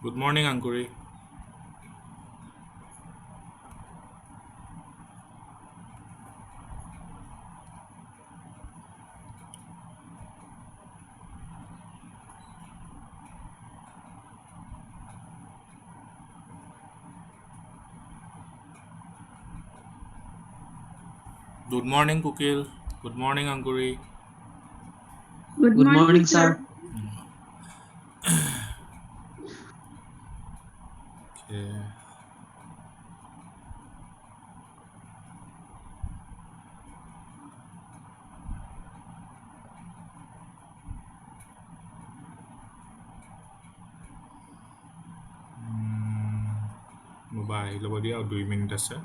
Good morning, Ankuri. Good morning, Kukil. Good morning, Ankuri. Good Good morning, morning, sir. sir. Okay. Mobile, about 2 minutes আছে.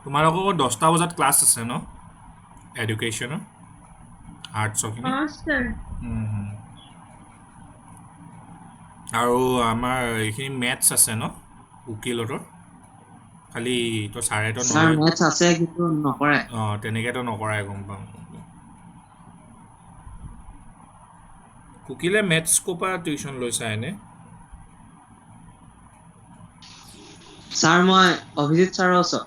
তোমালোকৰ 10টা বজাত class আছে ন এডুকেশ্যনৰ আৰ্টছৰখিনি Sir. আৰু আমাৰ এইখিনি মেথছ আছে ন উকিলতৰ খালি তো চাৰেতো Sir, নলয় maths আছে কিন্তু নকৰে। অঁ তেনেকৈতো নকৰাই গম পাওঁ কুকিলে মেথছ ক'ৰ পৰা টিউশ্যন লৈছা এনে Sir, মই অভিজিত ছাৰৰ ওচৰত।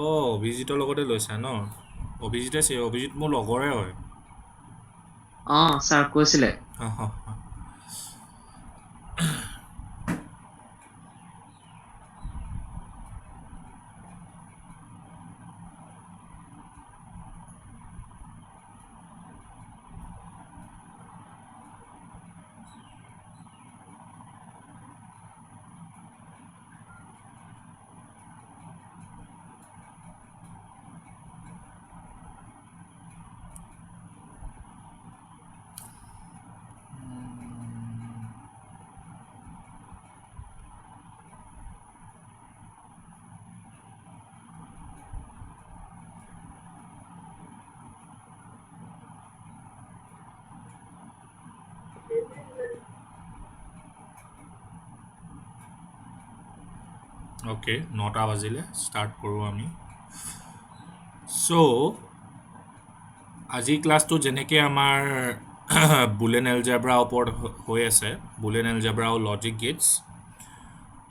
অঁ অভিজিতৰ লগতে লৈছা ন অভিজিত মোৰ লগৰে হয় ছাৰ কৈছিলে। অ'কে 9টা বাজিলে ষ্টাৰ্ট কৰোঁ আমি চ' আজি ক্লাছটো যেনেকৈ আমাৰ বুলেন এলজেব্ৰাৰ ওপৰত হৈ আছে বুলেন এলজেব্ৰা আৰু লজিক গেটছ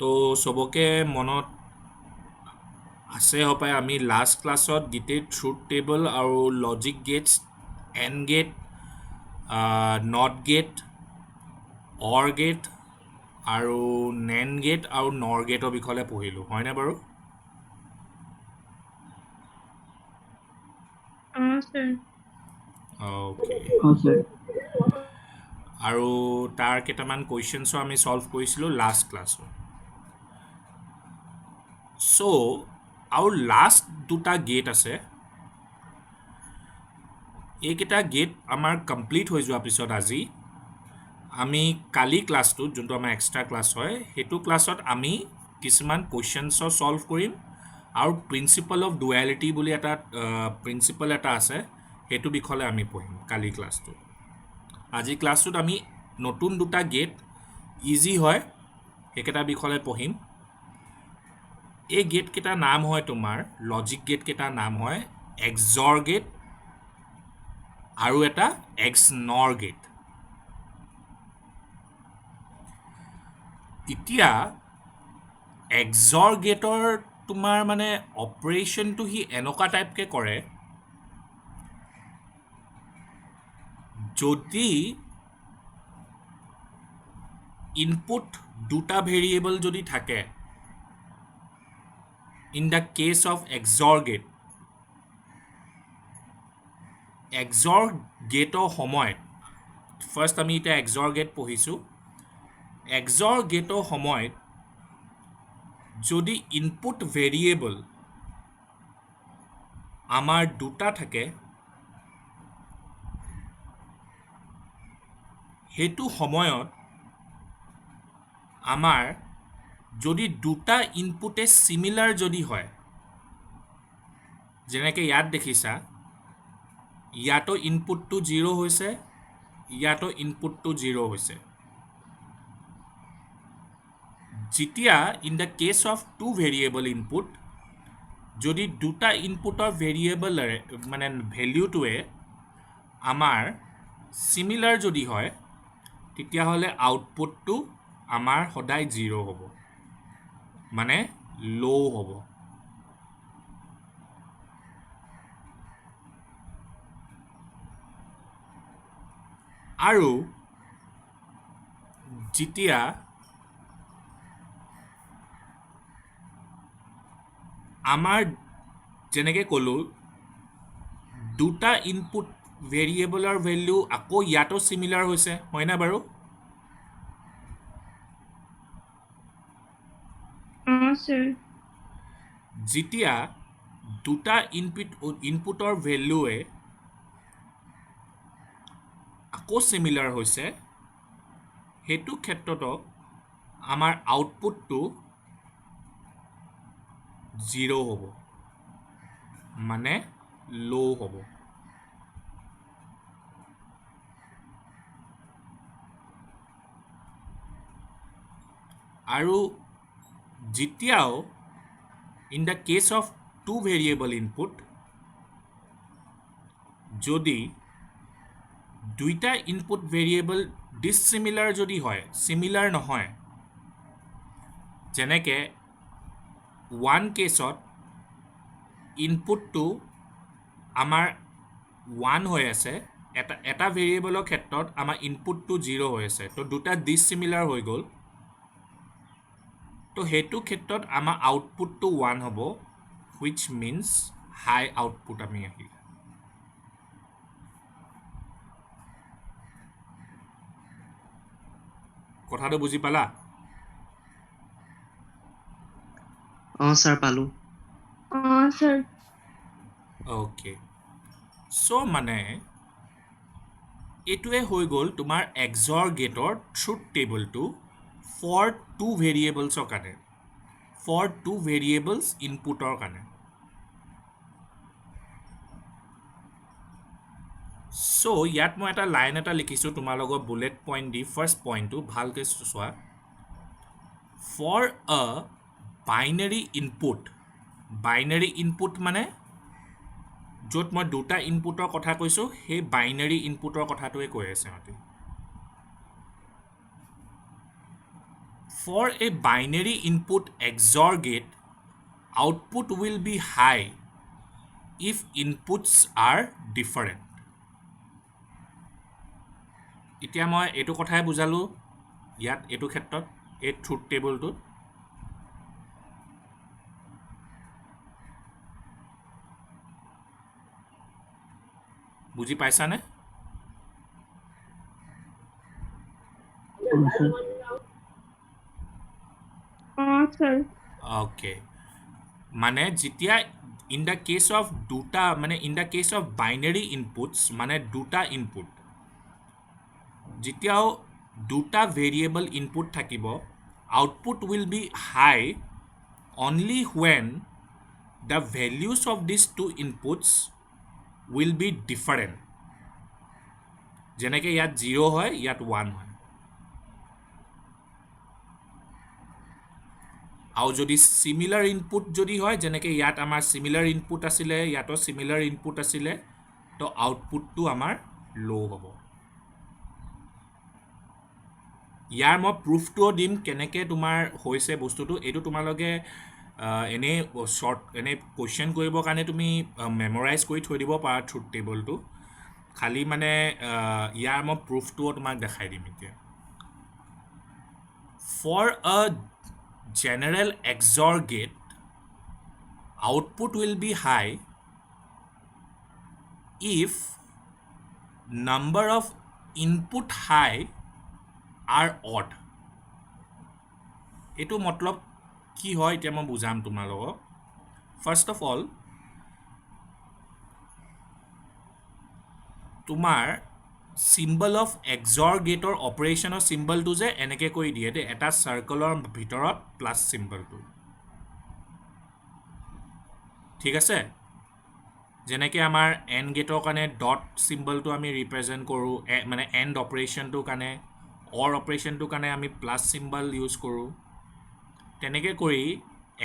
তো চবকে মনত আছে হপায় আমি লাষ্ট ক্লাছত গোটেই ট্ৰুথ টেবল আৰু logic gates and gate not gate or gate আৰু নেন গেট আৰু নৰ গেটৰ বিষয়ে পঢ়িলোঁ হয়নে বাৰু Sir. Okay sir. আৰু তাৰ কেইটামান কুৱেশ্যনছো আমি ছল্ভ কৰিছিলোঁ লাষ্ট ক্লাছত চ' আৰু লাষ্ট দুটা গেট আছে এইকেইটা গেট আমাৰ কমপ্লিট হৈ যোৱাৰ পিছত আজি আমি কালি ক্লাছটোত যোনটো আমাৰ এক্সট্ৰা ক্লাছ হয় সেইটো ক্লাছত আমি কিছুমান কুৱেশ্যনছো ছল্ভ কৰিম আৰু প্ৰিন্সিপাল অফ ডুৱেলিটি বুলি এটা প্ৰিন্সিপাল এটা আছে সেইটো বিষয়ে আমি পঢ়িম কালি ক্লাছটোত আজি ক্লাছটোত আমি নতুন দুটা গেট ইজি হয় সেইকেইটা বিষয়ে পঢ়িম এই গেটকেইটাৰ নাম হয় তোমাৰ লজিক গেটকেইটাৰ নাম হয় এক্সৰ গেট আৰু এটা এক্স নৰ গেট এতিয়া এক্সৰ গেটৰ তোমাৰ মানে অপাৰেশ্যনটো সি এনেকুৱা টাইপকৈ কৰে যদি ইনপুট দুটা ভেৰিয়েবল যদি থাকে in the case of XOR গেটৰ সময়ত ফাৰ্ষ্ট আমি এতিয়া এক্সৰ গেট পঢ়িছোঁ এক্সৰ গেটৰ সময়ত যদি ইনপুট ভেৰিয়েবল আমাৰ দুটা থাকে সেইটো সময়ত আমাৰ যদি দুটা ইনপুটে চিমিলাৰ যদি হয় যেনেকৈ ইয়াত দেখিছা ইয়াতো ইনপুটটো 0 হৈছে ইয়াতো ইনপুটটো 0 হৈছে যেতিয়া in the case of two variable input যদি দুটা ইনপুটৰ ভেৰিয়েবলৰে মানে ভেলিউটোৱে আমাৰ সিমিলাৰ যদি হয় তেতিয়াহ'লে আউটপুটটো আমাৰ সদায় 0 হ'ব মানে ল' হ'ব আৰু যেতিয়া আমাৰ যেনেকৈ ক'লোঁ দুটা ইনপুট ভেৰিয়েবলৰ ভেলিউ আকৌ ইয়াতো সিমিলাৰ হৈছে হয়নে বাৰু sir. যেতিয়া দুটা ইনপুটৰ ভেলিউৱে আকৌ সিমিলাৰ হৈছে সেইটো ক্ষেত্ৰতো আমাৰ আউটপুটটো 0 হ'ব মানে ল' হ'ব আৰু যেতিয়াও in the case of two variable input যদি দুইটা ইনপুট ভেৰিয়েবল ডিছিমিলাৰ যদি হয় সিমিলাৰ নহয় যেনেকৈ ওৱান কেছত ইনপুটটো আমাৰ 1 হৈ আছে এটা ভেৰিয়েবলৰ ক্ষেত্ৰত আমাৰ ইনপুটটো 0 হৈ আছে তো দুটা ডিছিমিলাৰ হৈ গ'ল তো সেইটো ক্ষেত্ৰত আমাৰ আউটপুটটো 1 হ'ব which means হাই আউটপুট আমি আহিলে কথাটো বুজি পালা স্যাৰ পালো Sir. অ'কে চ' মানে এইটোৱে হৈ গ'ল তোমাৰ এক্সৰ গেটৰ ট্ৰুথ টেবলটো ফৰ টু ভেৰিয়েবলছৰ কাৰণে ফৰ টু ভেৰিয়েবলছ ইনপুটৰ কাৰণে চ' ইয়াত মই এটা লাইন এটা লিখিছোঁ তোমালোকৰ বুলেট পইণ্ট দি ফাৰ্ষ্ট পইণ্টটো ভালকৈ চোৱা ফৰ আ বাইনেৰী ইনপুট মানে য'ত মই দুটা ইনপুটৰ কথা কৈছোঁ সেই বাইনেৰী ইনপুটৰ কথাটোৱে কৈ আছে সিহঁতে for a binary input XOR gate output will be high if inputs are different এতিয়া মই এইটো কথাই বুজালোঁ ইয়াত এইটো ক্ষেত্ৰত এই ট্ৰুথ টেবলটোত বুজি পাইছানে Sir. অ'কে মানে যেতিয়া ইন দ্য কেছ অফ দুটা মানে in the case of binary inputs মানে দুটা ইনপুট যেতিয়াও দুটা ভেৰিয়েবল ইনপুট থাকিব output will be high only when the values of this two inputs will be different যেনেকৈ ইয়াত 0 হয় ইয়াত 1 হয় আৰু যদি সিমিলাৰ ইনপুট যদি হয় যেনেকৈ ইয়াত আমাৰ সিমিলাৰ ইনপুট আছিলে ইয়াতো সিমিলাৰ ইনপুট আছিলে তো আউটপুটটো আমাৰ ল' হ'ব ইয়াৰ মই প্ৰুফটোও দিম কেনেকৈ তোমাৰ হৈছে বস্তুটো এইটো তোমালোকে এনেই এনেই কুৱেশ্যন কৰিবৰ কাৰণে তুমি মেমৰাইজ কৰি থৈ দিব পাৰা ট্ৰুথ টেবলটো খালি মানে ইয়াৰ মই প্ৰুফটোও তোমাক দেখাই দিম এতিয়া for a general XOR gate output will be high if number of input high are odd এইটো মতলব কি হয় এতিয়া মই বুজাম তোমালোকক ফাৰ্ষ্ট অফ অল তোমাৰ চিম্বল অফ এক্সৰ গেটৰ অপাৰেশ্যনৰ চিম্বলটো যে এনেকৈ কৰি দিয়ে দেই এটা চাৰ্কলৰ ভিতৰত প্লাছ চিম্বলটো ঠিক আছে যেনেকৈ আমাৰ এণ্ড গেটৰ কাৰণে ডট চিম্বলটো আমি ৰিপ্ৰেজেণ্ট কৰোঁ মানে এণ্ড অপাৰেশ্যনটোৰ কাৰণে অৰ অপাৰেশ্যনটোৰ কাৰণে আমি প্লাছ চিম্বল ইউজ কৰোঁ তেনেকৈ কৰি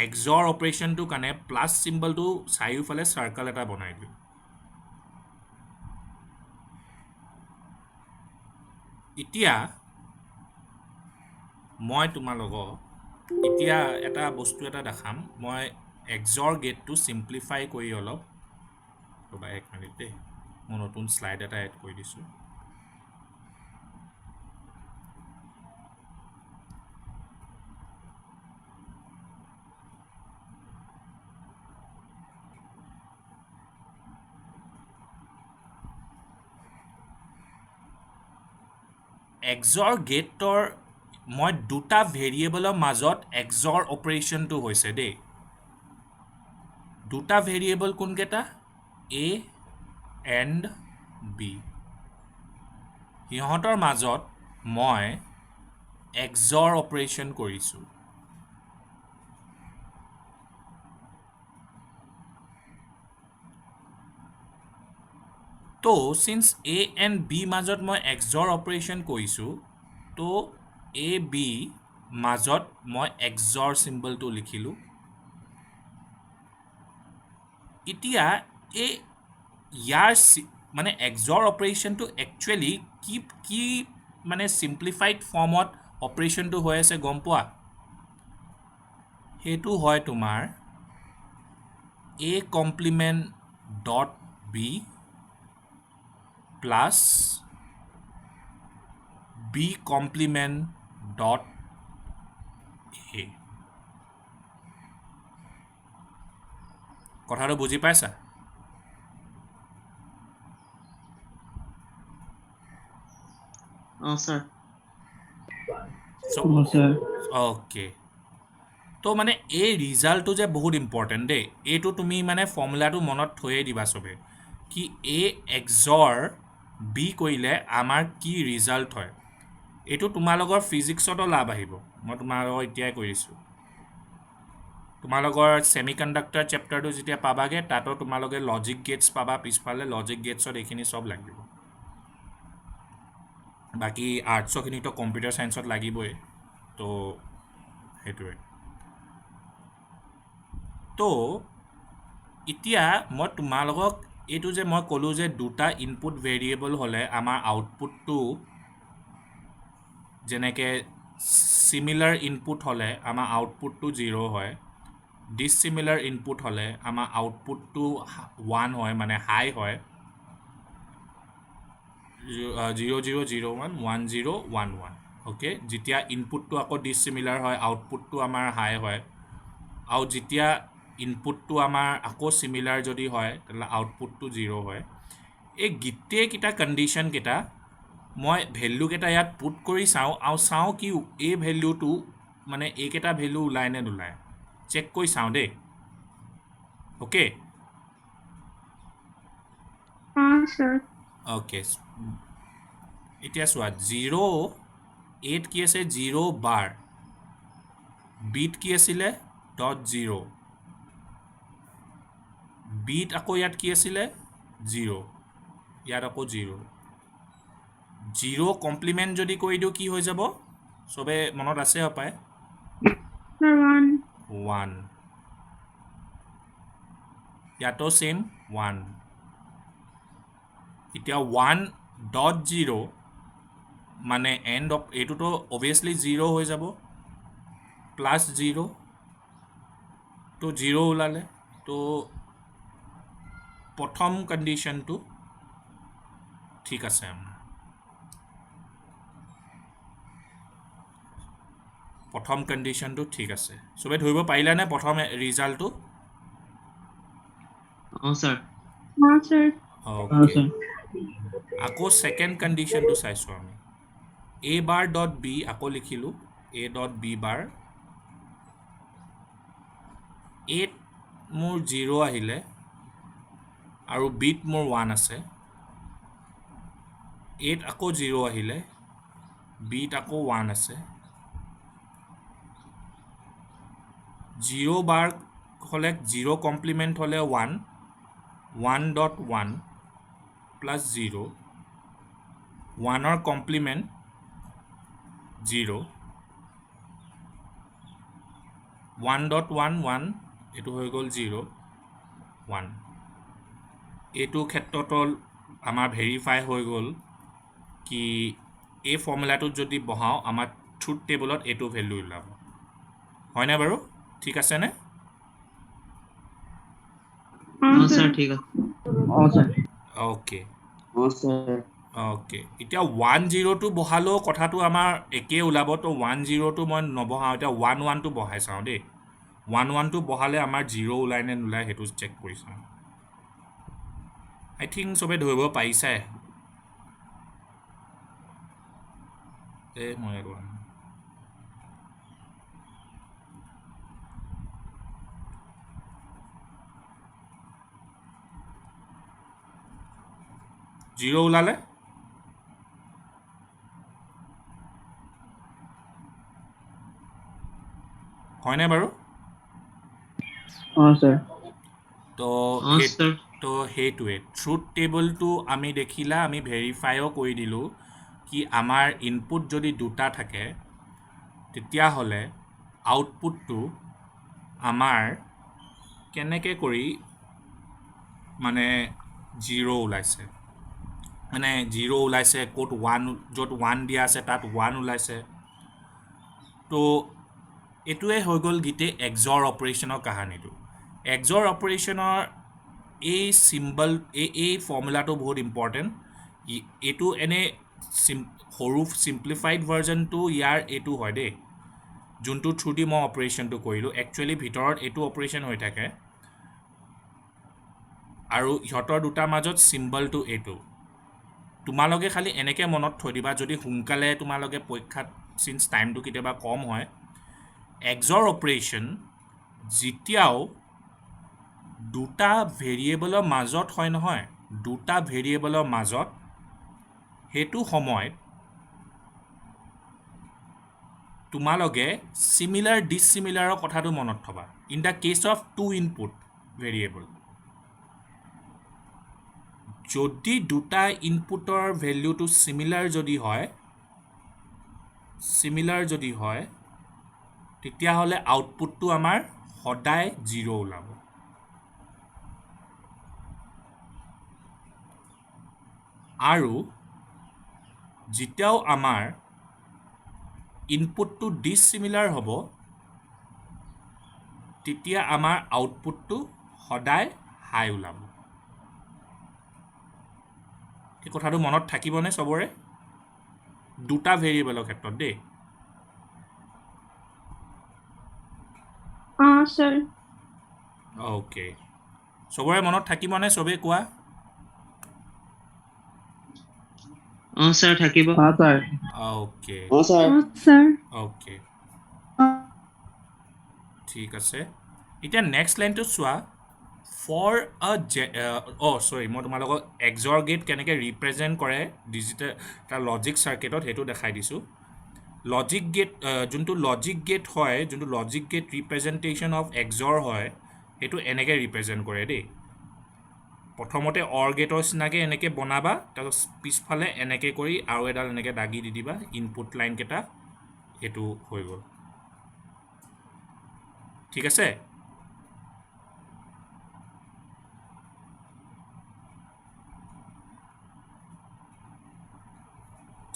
এক্সৰ অপাৰেশ্যনটোৰ কাৰণে প্লাছ চিম্বলটো চাৰিওফালে চাৰ্কল এটা বনাই দিওঁ এতিয়া মই তোমালোকক এতিয়া এটা বস্তু এটা দেখাম মই এক্সৰ গেটটো চিম্প্লিফাই কৰি অলপ ৰ'বা এক মিনিট দেই মই নতুন শ্লাইড এটা এড কৰি দিছোঁ এক্সৰ গেটৰ মই দুটা ভেৰিয়েবলৰ মাজত এক্সৰ অপাৰেশ্যনটো হৈছে দেই দুটা ভেৰিয়েবল কোনকেইটা এ এণ্ড বি সিহঁতৰ মাজত মই এক্সৰ অপাৰেশ্যন কৰিছোঁ তো চিন্স এ এণ্ড বি মাজত মই এক্সৰ অপাৰেশ্যন কৰিছোঁ তো এ বি মাজত মই এক্সৰ চিম্বলটো লিখিলোঁ এতিয়া এই ইয়াৰ মানে এক্সৰ অপাৰেশ্যনটো একচুৱেলি কি মানে চিম্প্লিফাইড ফৰ্মত অপাৰেশ্যনটো হৈ আছে গম পোৱা সেইটো হয় তোমাৰ A complement dot B plus B complement dot A কথাটো বুজি পাইছা sir. sir. অ'কে তো মানে এই ৰিজাল্টটো যে বহুত ইম্পৰ্টেণ্ট দেই এইটো তুমি মানে ফৰ্মুলাটো মনত থৈয়ে দিবা চবে কি এ এক্সৰ বি কৰিলে আমাৰ কি ৰিজাল্ট হয় এইটো তোমালোকৰ ফিজিক্সতো লাভ আহিব মই তোমালোকৰ এতিয়াই কৈ দিছোঁ তোমালোকৰ ছেমি কণ্ডাক্টৰ চেপ্টাৰটো যেতিয়া পাবাগৈ তাতো তোমালোকে লজিক গেটছ পাবা পিছফালে লজিক গেটছত এইখিনি চব লাগিব বাকী আৰ্টছৰখিনিতো কম্পিউটাৰ ছায়েন্সত লাগিবই তো সেইটোৱে তো এতিয়া মই তোমালোকক এইটো যে মই ক'লোঁ যে দুটা ইনপুট ভেৰিয়েবল হ'লে আমাৰ আউটপুটটো যেনেকৈ চিমিলাৰ ইনপুট হ'লে আমাৰ আউটপুটটো 0 হয় ডিছিমিলাৰ ইনপুট হ'লে আমাৰ আউটপুটটো 1 হয় মানে হাই হয় 00011011 অ'কে যেতিয়া ইনপুটটো আকৌ ডিছিমিলাৰ হয় আউটপুটটো আমাৰ হাই হয় আৰু যেতিয়া ইনপুটটো আমাৰ আকৌ চিমিলাৰ যদি হয় তেতিয়াহ'লে আউটপুটটো 0 হয় এই গোটেইকেইটা কণ্ডিশ্যনকেইটা মই ভেল্যুকেইটা ইয়াত পুট কৰি চাওঁ আৰু চাওঁ কি এই ভেল্যুটো মানে এইকেইটা ভেল্যু ওলায় নে নোলায় চেক কৰি চাওঁ দেই অ'কে sir. অ'কে এতিয়া চোৱা 0 কি আছে 0 বাৰ বিট কি আছিলে .0 বিট আকৌ ইয়াত কি আছিলে 0 ইয়াত আকৌ 0 কমপ্লিমেণ্ট যদি কৰি দিওঁ কি হৈ যাব চবে মনত আছে হপায় sir. 1 ইয়াতো ছেইম 1 এতিয়া 1.0 মানে এণ্ড অফ এইটোতো অভিয়াছলি 0 হৈ যাব প্লাছ 0 তো 0 ওলালে তো প্ৰথম কণ্ডিশ্যনটো ঠিক আছে আমাৰ প্ৰথম কণ্ডিশ্যনটো ঠিক আছে চবে ধৰিব পাৰিলানে প্ৰথম ৰিজাল্টটো Sir. sir. অ'কে আকৌ ছেকেণ্ড কণ্ডিশ্যনটো চাইছোঁ আমি এ বাৰ ডট বি আকৌ লিখিলোঁ এ ডট বি বাৰ এত মোৰ 0 আহিলে আৰু বিত মোৰ 1 আছে এত আকৌ 0 আহিলে বিত আকৌ 1 আছে 0 বাৰ হ'লে 0 কমপ্লিমেণ্ট হ'লে 1 1.1 plus 0 1ৰ কমপ্লিমেণ্ট 0 1.11 এইটো হৈ গ'ল 0 1 এইটো ক্ষেত্ৰত আমাৰ ভেৰিফাই হৈ গ'ল কি এই ফৰ্মুলাটোত যদি বহাওঁ আমাৰ ট্ৰুথ টেবলত এইটো ভেলু ওলাব হয়নে বাৰু ঠিক আছেনে স্যাৰ ঠিক আছে স্যাৰ অ'কে স্যাৰ অ'কে এতিয়া 1.0টো বহালেও কথাটো আমাৰ একেই ওলাব তো 1.0টো মই নবহাওঁ এতিয়া 1.1টো বহাই চাওঁ দেই 1.1টো বহালে আমাৰ 0 ওলাই নে নোলায় সেইটো চেক কৰি চাওঁ আই থিংক চবে ধৰিব পাৰিছে মই জিৰ' ওলালে হয়নে বাৰু স্যাৰ তো স্যাৰ তো সেইটোৱে ট্ৰুথ টেবলটো আমি দেখিলা আমি ভেৰিফাইও কৰি দিলোঁ কি আমাৰ ইনপুট যদি দুটা থাকে তেতিয়াহ'লে আউটপুটটো আমাৰ কেনেকৈ কৰি মানে 0 ওলাইছে মানে 0 ওলাইছে ক'ত 1 য'ত 1 দিয়া আছে তাত 1 ওলাইছে তো এইটোৱে হৈ গ'ল গোটেই এক্সৰ অপাৰেশ্যনৰ কাহানীটো এক্সৰ অপাৰেশ্যনৰ এই চিম্বল এই ফৰ্মুলাটো বহুত ইম্পৰ্টেণ্ট এইটো এনেই সৰু চিম্প্লিফাইড ভাৰ্জনটো ইয়াৰ এইটো হয় দেই যোনটো থ্ৰু দি মই অপাৰেশ্যনটো কৰিলোঁ একচুৱেলি ভিতৰত এইটো অপাৰেশ্যন হৈ থাকে আৰু ইহঁতৰ দুটাৰ মাজত চিম্বলটো এইটো তোমালোকে খালি এনেকৈ মনত থৈ দিবা যদি সোনকালে তোমালোকে পৰীক্ষাত চিন্স টাইমটো কেতিয়াবা কম হয় এক্সৰ অপাৰেশ্যন যেতিয়াও দুটা ভেৰিয়েবলৰ মাজত হয় নহয় দুটা ভেৰিয়েবলৰ মাজত সেইটো সময়ত তোমালোকে চিমিলাৰ ডিছচিমিলাৰৰ কথাটো মনত থবা in the case of two input variable যদি দুটা ইনপুটৰ ভেলিউটো চিমিলাৰ যদি হয় তেতিয়াহ'লে আউটপুটটো আমাৰ সদায় 0 ওলাব আৰু যেতিয়াও আমাৰ ইনপুটটো ডিছচিমিলাৰ হ'ব তেতিয়া আমাৰ আউটপুটটো সদায় হাই ওলাব এই কথাটো মনত থাকিবনে চবৰে দুটা ভেৰিয়েবলৰ ক্ষেত্ৰত দেই স্যাৰ অ'কে চবৰে মনত থাকিবনে চবেই কোৱা স্যাৰ থাকিব sir okay sir sir okay ঠিক আছে এতিয়া নেক্সট লাইনটো চোৱা ফৰ চৰি মই তোমালোকক এক্সৰ গেট কেনেকৈ ৰিপ্ৰেজেণ্ট কৰে ডিজিটেল এটা লজিক চাৰ্কিটত সেইটো দেখাই দিছোঁ লজিক গেট যোনটো লজিক গেট হয় যোনটো লজিক গেট ৰিপ্ৰেজেণ্টেশ্যন অফ এক্সৰ হয় সেইটো এনেকৈ ৰিপ্ৰেজেণ্ট কৰে দেই প্ৰথমতে অৰ গেটৰ নিচিনাকৈ এনেকৈ বনাবা তাৰপিছত পিছফালে এনেকৈ কৰি আৰু এডাল এনেকৈ দাগি দি দিবা ইনপুট লাইনকেইটা এইটো হৈ গ'ল ঠিক আছে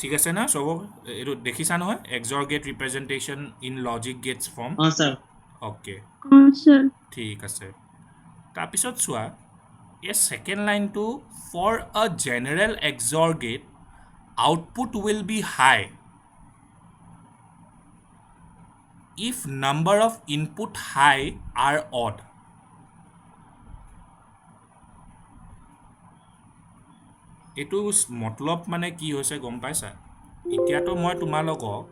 ঠিক আছে না চব এইটো দেখিছা নহয় XOR gate representation in logic gates form sir okay sir ঠিক আছে তাৰপিছত চোৱা এই ছেকেণ্ড লাইনটো for a general XOR gate output will be high if number of input high are odd এইটো মতলব মানে কি হৈছে গম পাইছা এতিয়াতো মই তোমালোকক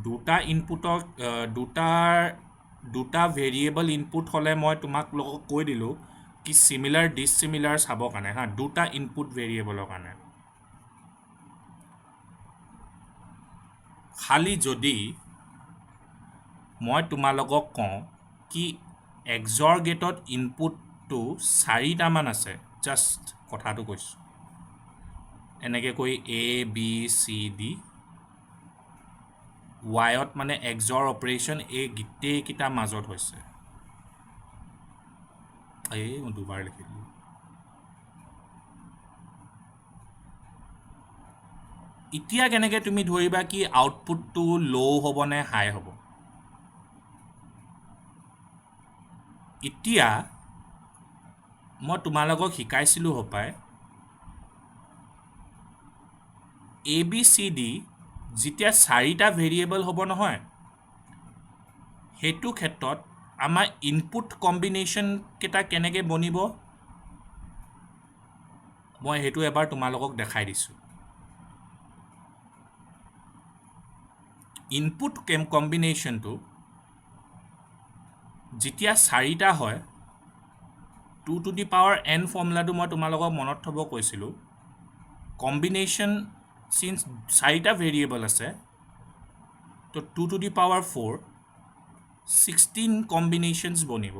দুটা ইনপুটক দুটা ভেৰিয়েবল ইনপুট হ'লে মই তোমালোকক কৈ দিলোঁ কি চিমিলাৰ ডিছচিমিলাৰ চাবৰ কাৰণে হা দুটা ইনপুট ভেৰিয়েবলৰ কাৰণে খালি যদি মই তোমালোকক কওঁ কি এক্সৰ গেটত ইনপুট ইনপুটটো 4টামান আছে জাষ্ট কথাটো কৈছোঁ এনেকৈ কৈ A B C D ৱাইত মানে এক্সৰ অপাৰেশ্যন এই গোটেইকেইটা মাজত হৈছে এই মই দুবাৰ লিখিলোঁ এতিয়া কেনেকৈ তুমি ধৰিবা কি আউটপুটটো ল' হ'ব নে হাই হ'ব এতিয়া মই তোমালোকক শিকাইছিলোঁ হপায় A B C D যেতিয়া 4টা ভেৰিয়েবল হ'ব নহয় সেইটো ক্ষেত্ৰত আমাৰ ইনপুট কম্বিনেশ্যন কেইটা কেনেকৈ বনিব মই সেইটো এবাৰ তোমালোকক দেখাই দিছোঁ ইনপুট কম্বিনেশ্যনটো যেতিয়া 4টা হয় 2 to the power n ফৰ্মুলাটো মই তোমালোকক মনত থ'ব কৈছিলোঁ কম্বিনেশ্যন চিন্স 4টা ভেৰিয়েবল আছে তো 2 to the power 4 16 কম্বিনেশ্যনছ বনিব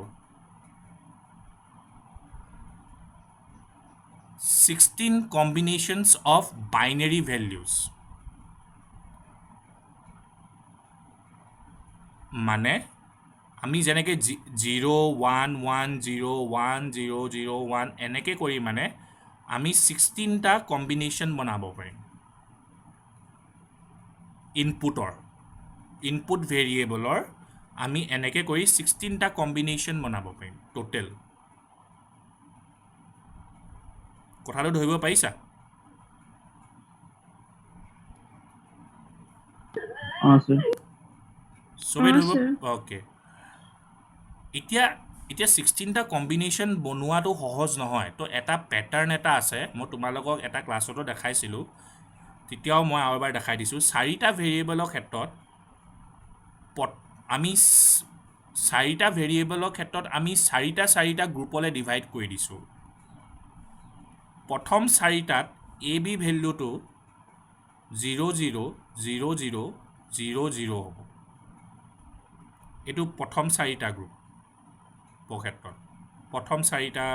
16 combinations of binary values মানে আমি যেনেকৈ 0 1 1 0 1 0 0 1 এনেকৈ কৰি মানে আমি 16টা কম্বিনেশ্যন বনাব পাৰিম ইনপুট ভেৰিয়েবলৰ আমি এনেকৈ কৰি 16টা কম্বিনেশ্যন বনাব পাৰিম টোটেল কথাটো ধৰিব পাৰিছা sir. চবেই ধৰিব sir. অ'কে এতিয়া 16টা কম্বিনেশ্যন বনোৱাটো সহজ নহয় তো এটা পেটাৰ্ণ এটা আছে মই তোমালোকক এটা ক্লাছতো দেখাইছিলোঁ তেতিয়াও মই আৰু এবাৰ দেখাই দিছোঁ 4টা ভেৰিয়েবলৰ ক্ষেত্ৰত আমি 4টা ভেৰিয়েবলৰ ক্ষেত্ৰত আমি 4টা গ্ৰুপলৈ ডিভাইড কৰি দিছোঁ প্ৰথম 4টাত A B ভেল্যুটো 0 0 0 0 0 0 হ'ব এইটো প্ৰথম 4টা গ্ৰুপৰ ক্ষেত্ৰত প্ৰথম 4টা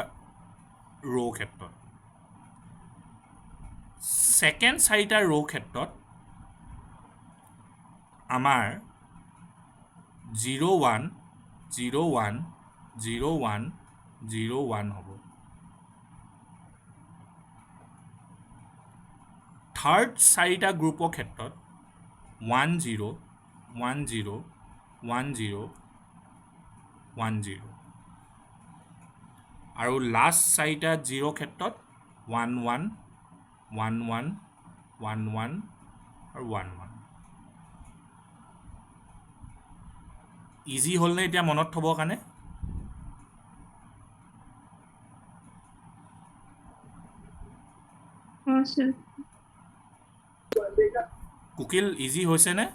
ৰ' ক্ষেত্ৰত ছেকেণ্ড 4টা ৰ' ক্ষেত্ৰত আমাৰ 0 1 0 1 0 1 0 1 হ'ব থাৰ্ড 4টা গ্ৰুপৰ ক্ষেত্ৰত 1 0 1 0 1 0 1 0 আৰু লাষ্ট 4টা 0 ক্ষেত্ৰত 1 1 1 1 1 1 আৰু 1 1 ইজি হ'লনে এতিয়া মনত থ'বৰ কাৰণে sir. কুকিল ইজি হৈছেনে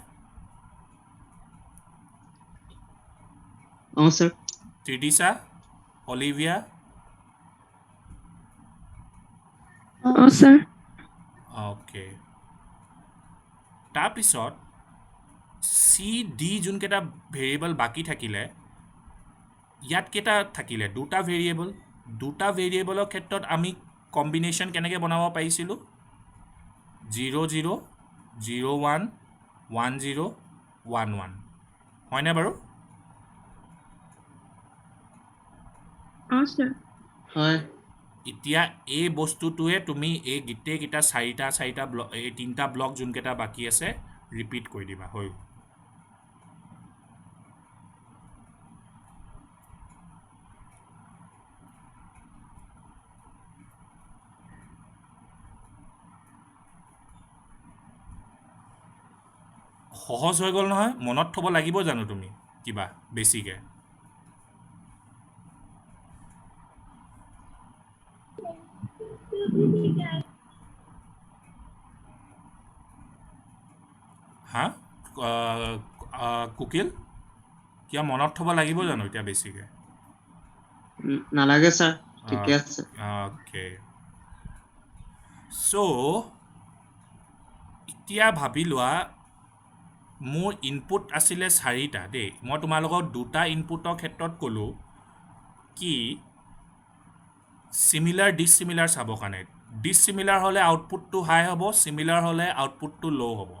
Sir. Tridisha Olivia sir. Okay তাৰপিছত চি ডি যোনকেইটা ভেৰিয়েবল বাকী থাকিলে ইয়াত কেইটা থাকিলে দুটা ভেৰিয়েবলৰ ক্ষেত্ৰত আমি কম্বিনেশ্যন কেনেকৈ বনাব পাৰিছিলোঁ 0 0 0 1 1 0 1 1 হয়নে বাৰু sir. হয় এতিয়া এই বস্তুটোৱে তুমি এই গোটেইকেইটা 4টা ব্লক এই 3টা ব্লক যোনকেইটা বাকী আছে ৰিপিট কৰি দিবা হৈ গ'ল সহজ হৈ গ'ল নহয় মনত থ'ব লাগিব জানো তুমি কিবা বেছিকৈ হা কুকিল কিয় মনত থ'ব লাগিব জানো এতিয়া বেছিকৈ নালাগে ছাৰ ঠিকে আছে অ'কে চ' এতিয়া ভাবি লোৱা মোৰ ইনপুট আছিলে 4টা দেই মই তোমালোকক 2টা ইনপুটৰ ক্ষেত্ৰত ক'লোঁ কি চিমিলাৰ ডিছিমিলাৰ চাবৰ কাৰণে ডিছিমিলাৰ হ'লে আউটপুটটো হাই হ'ব চিমিলাৰ হ'লে আউটপুটটো ল' হ'ব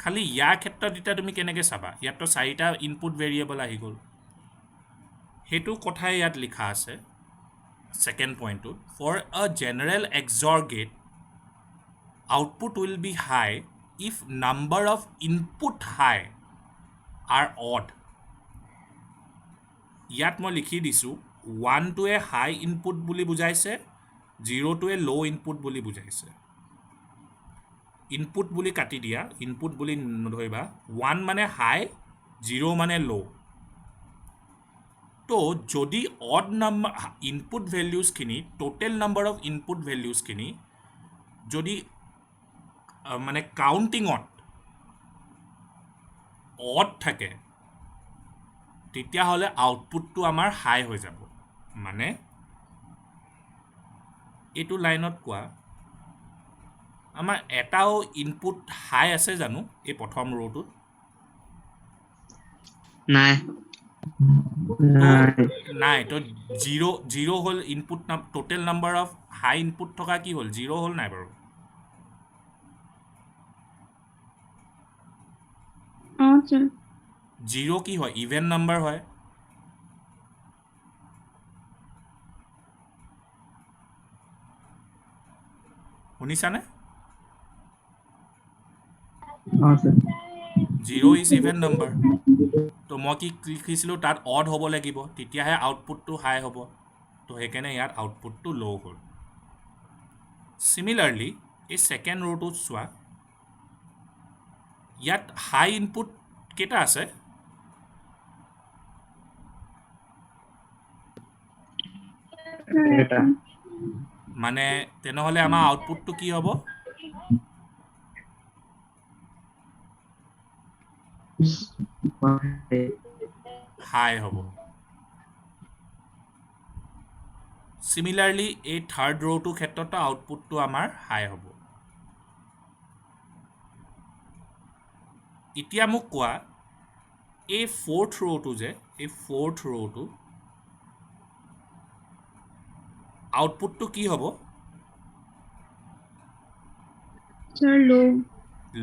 খালি ইয়াৰ ক্ষেত্ৰত এতিয়া তুমি কেনেকৈ চাবা ইয়াততো 4টা ইনপুট ভেৰিয়েবল আহি গ'ল সেইটো কথাই ইয়াত লিখা আছে ছেকেণ্ড পইণ্টটোত for a general XOR gate output will be high if number of input high are odd ইয়াত মই লিখি দিছোঁ 1টোৱে হাই ইনপুট বুলি বুজাইছে 0টোৱে ল' ইনপুট বুলি বুজাইছে ইনপুট বুলি কাটি দিয়া ইনপুট বুলি নধৰিবা 1 মানে হাই 0 মানে ল' তো যদি অড নাম্বাৰ ইনপুট ভেলিউজখিনি টোটেল নাম্বাৰ অফ ইনপুট ভেলিউজখিনি যদি মানে কাউণ্টিঙত অড থাকে তেতিয়াহ'লে আউটপুটটো আমাৰ হাই হৈ যাব মানে এইটো লাইনত কোৱা আমাৰ এটাও ইনপুট হাই আছে জানো এই প্ৰথম ৰ'টোত নাই নাই তো জিৰ' হ'ল input total number of high input থকা কি হ'ল 0 হ'ল নাই বাৰু sir. 0 কি হয় ইভেন নাম্বাৰ হয় শুনিছানে sir. 0 ইজ ইভেন নাম্বাৰ তো মই কি লিখিছিলোঁ তাত অড হ'ব লাগিব তেতিয়াহে আউটপুটটো হাই হ'ব তো সেইকাৰণে ইয়াত আউটপুটটো ল' হ'ল চিমিলাৰলি এই ছেকেণ্ড ৰ'টোত চোৱা ইয়াত হাই ইনপুট কেইটা আছে মানে তেনেহ'লে আমাৰ আউটপুটটো কি হ'ব হাই হ'ব চিমিলাৰলি এই থাৰ্ড ৰ'টোৰ ক্ষেত্ৰতো আউটপুটটো আমাৰ হাই হ'ব এতিয়া মোক কোৱা এই ফ'ৰ্থ ৰ'টো যে এই ফ'ৰ্থ ৰ'টো আউটপুটটো কি হ'ব Sir, low.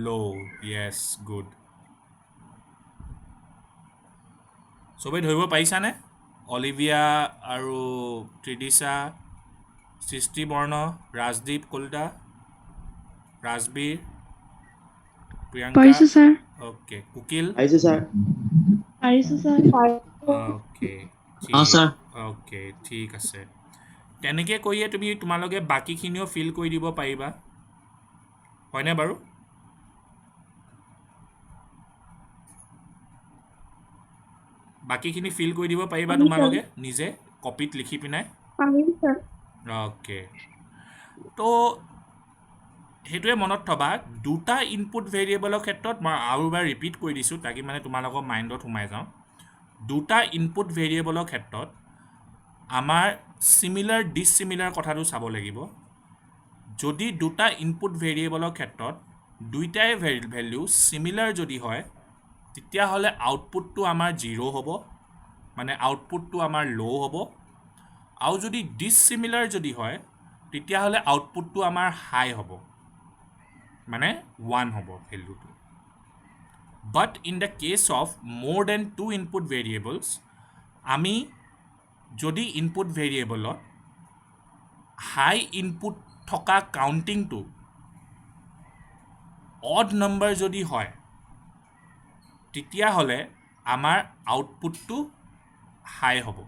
low yes good চবেই ধৰিব পাৰিছানে অলিভিয়া আৰু Tridisha Srishti Barna Rajdeep Kalita Rajbir Priyanka Parisu, sir. Okay Kukil আহিছে sir Parisu, sir. Okay sir. Okay ঠিক আছে তেনেকৈ কৰিয়ে তুমি তোমালোকে বাকীখিনিও ফিল কৰি দিব পাৰিবা হয়নে বাৰু বাকীখিনি ফিল কৰি দিব পাৰিবা তোমালোকে নিজে কপিত লিখি পিনে Parisu, sir. অ'কে তো সেইটোৱে মনত থবা দুটা ইনপুট ভেৰিয়েবলৰ ক্ষেত্ৰত মই আৰু এবাৰ ৰিপিট কৰি দিছোঁ তাকি মানে তোমালোকৰ মাইণ্ডত সোমাই যাওঁ দুটা ইনপুট ভেৰিয়েবলৰ ক্ষেত্ৰত আমাৰ চিমিলাৰ ডিছিমিলাৰ কথাটো চাব লাগিব যদি দুটা ইনপুট ভেৰিয়েবলৰ ক্ষেত্ৰত দুইটাই ভেলিউ চিমিলাৰ যদি হয় তেতিয়াহ'লে আউটপুটটো আমাৰ 0 হ'ব মানে আউটপুটটো আমাৰ ল' হ'ব আৰু যদি ডিছিমিলাৰ যদি হয় তেতিয়াহ'লে আউটপুটটো আমাৰ হাই হ'ব মানে 1 হ'ব ভেলিউটো বাট ইন দ্য কেছ অফ মোৰ দেন 2 ইনপুট ভেৰিয়েবলছ আমি যদি ইনপুট ভেৰিয়েবলত হাই ইনপুট থকা কাউণ্টিংটো অড নম্বৰ যদি হয় তেতিয়াহ'লে আমাৰ আউটপুটটো হাই হ'ব